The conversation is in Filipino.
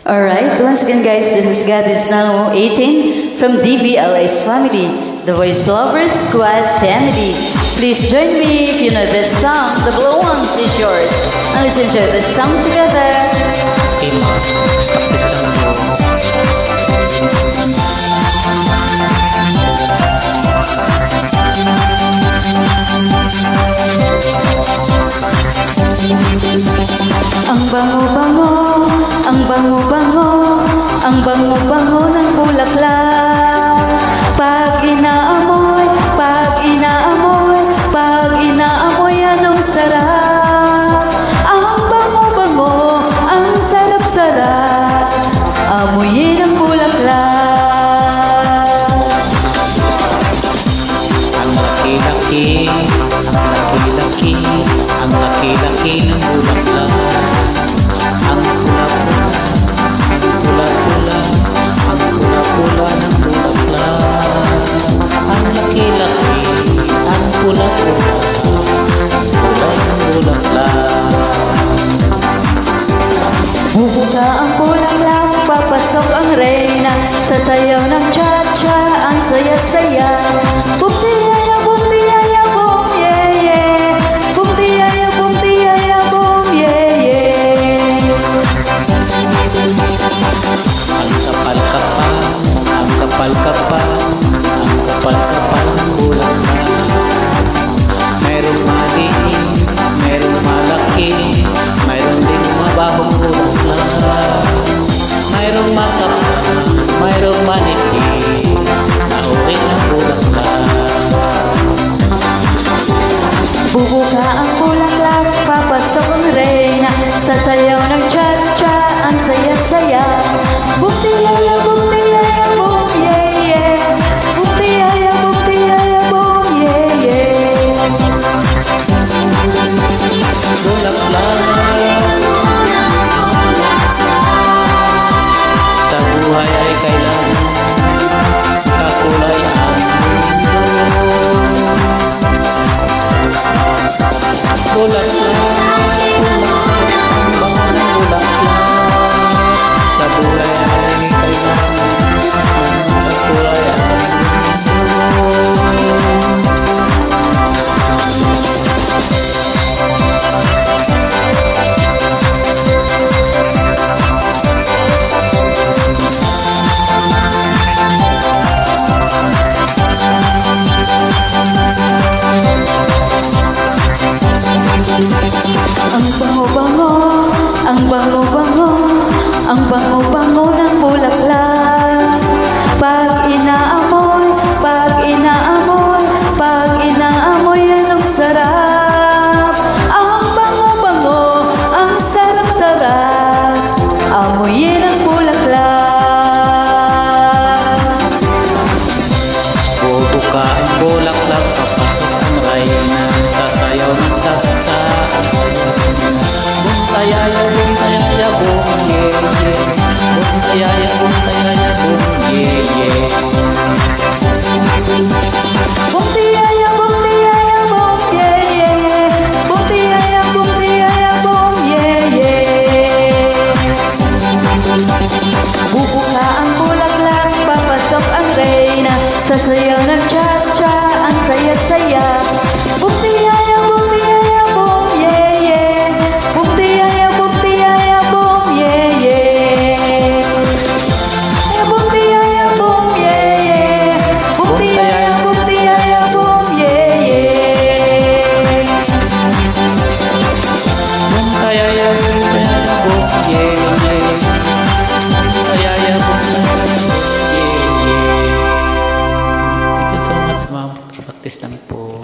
Alright, once again guys, this is God is now 18 from DVLS family, the Voice Lovers Squad family. Please join me if you know this song, The Blue Ones is yours. And let's enjoy this song together. Ang bango-bango, ang bango-bango, ang bango-bango ng bulaklak. Pag inaamoy, pag inaamoy, pag inaamoy, anong sarap. Ang bango-bango, ang sarap-sarap, amoyin ang bulaklak. Ang laki-laki, ang laki-laki, ang laki-laki ng bulaklak. Ang pula-pula, ang pula-pula ng bulaklak. Ang laki-laki, ang pula-pula, kulay ng bulaklak. Bubuka ang bulaklak, papasok ang reyna, sasayaw ng cha-cha, ang saya-saya. Bumtiyaya, bumtiyaya, bum, yeah, yeah. Bumtiyaya, bumtiyaya, bum, yeah, yeah. Ang kapal-kapal, ang kapal-kapal ng bulaklak. Merong maliit, merong malaki, mayroon ding mabahong bulaklak. Mayroong makapal, mayroong manipis, na uri ng bulaklak. Bubuka ang bulaklak, papasok ang reyna, sasayaw ng cha-cha, ang saya-saya. Bumtiyaya, bumtiyaya, bum, yeah, yeah. Bumtiyaya, bumtiyaya, bum, yeah, yeah. Bulaklak sa buhay ay kailangan kakulay ang mundo. Bulaklak, ang bango ng bulaklak sa buhay ay kailangan kakulay ang mundo. Ang bango-bango, ang bango-bango, ang bango-bango ng bulaklak. Pag inaamoy, pag inaamoy, pag inaamoy, anong sarap. Ang bango-bango, ang sarap-sarap, amoyin ang bulaklak. Bubuka ang bulaklak, papasok ang reyna, sasayaw ng cha-cha. Buntayaya, buntayaya, bum, yeah, yeah. Buntayaya, buntayaya, bum, yeah, yeah. Bumtiyaya, bumtiyaya, bum, yeah, yeah. Bumtiyaya, bumtiyaya, bum, yeah, yeah. Bubuka ang bulaklak, papasok ang reyna, sasayaw ng cha-cha, ang saya-saya. Bumtiyaya, bumtiyaya, bum, yeah, yeah. Bumtiyaya, bumtiyaya, bum, yeah, yeah. Bumtiyaya, bum, yeah, yeah. Bumtiyaya, bumtiyaya, bum, yeah, yeah. Buntayaya, buntayaya, bum, yeah, yeah. Buntayaya, buntayaya, bum, yeah, yeah. Thank you so much, ma'am. Practice lang po.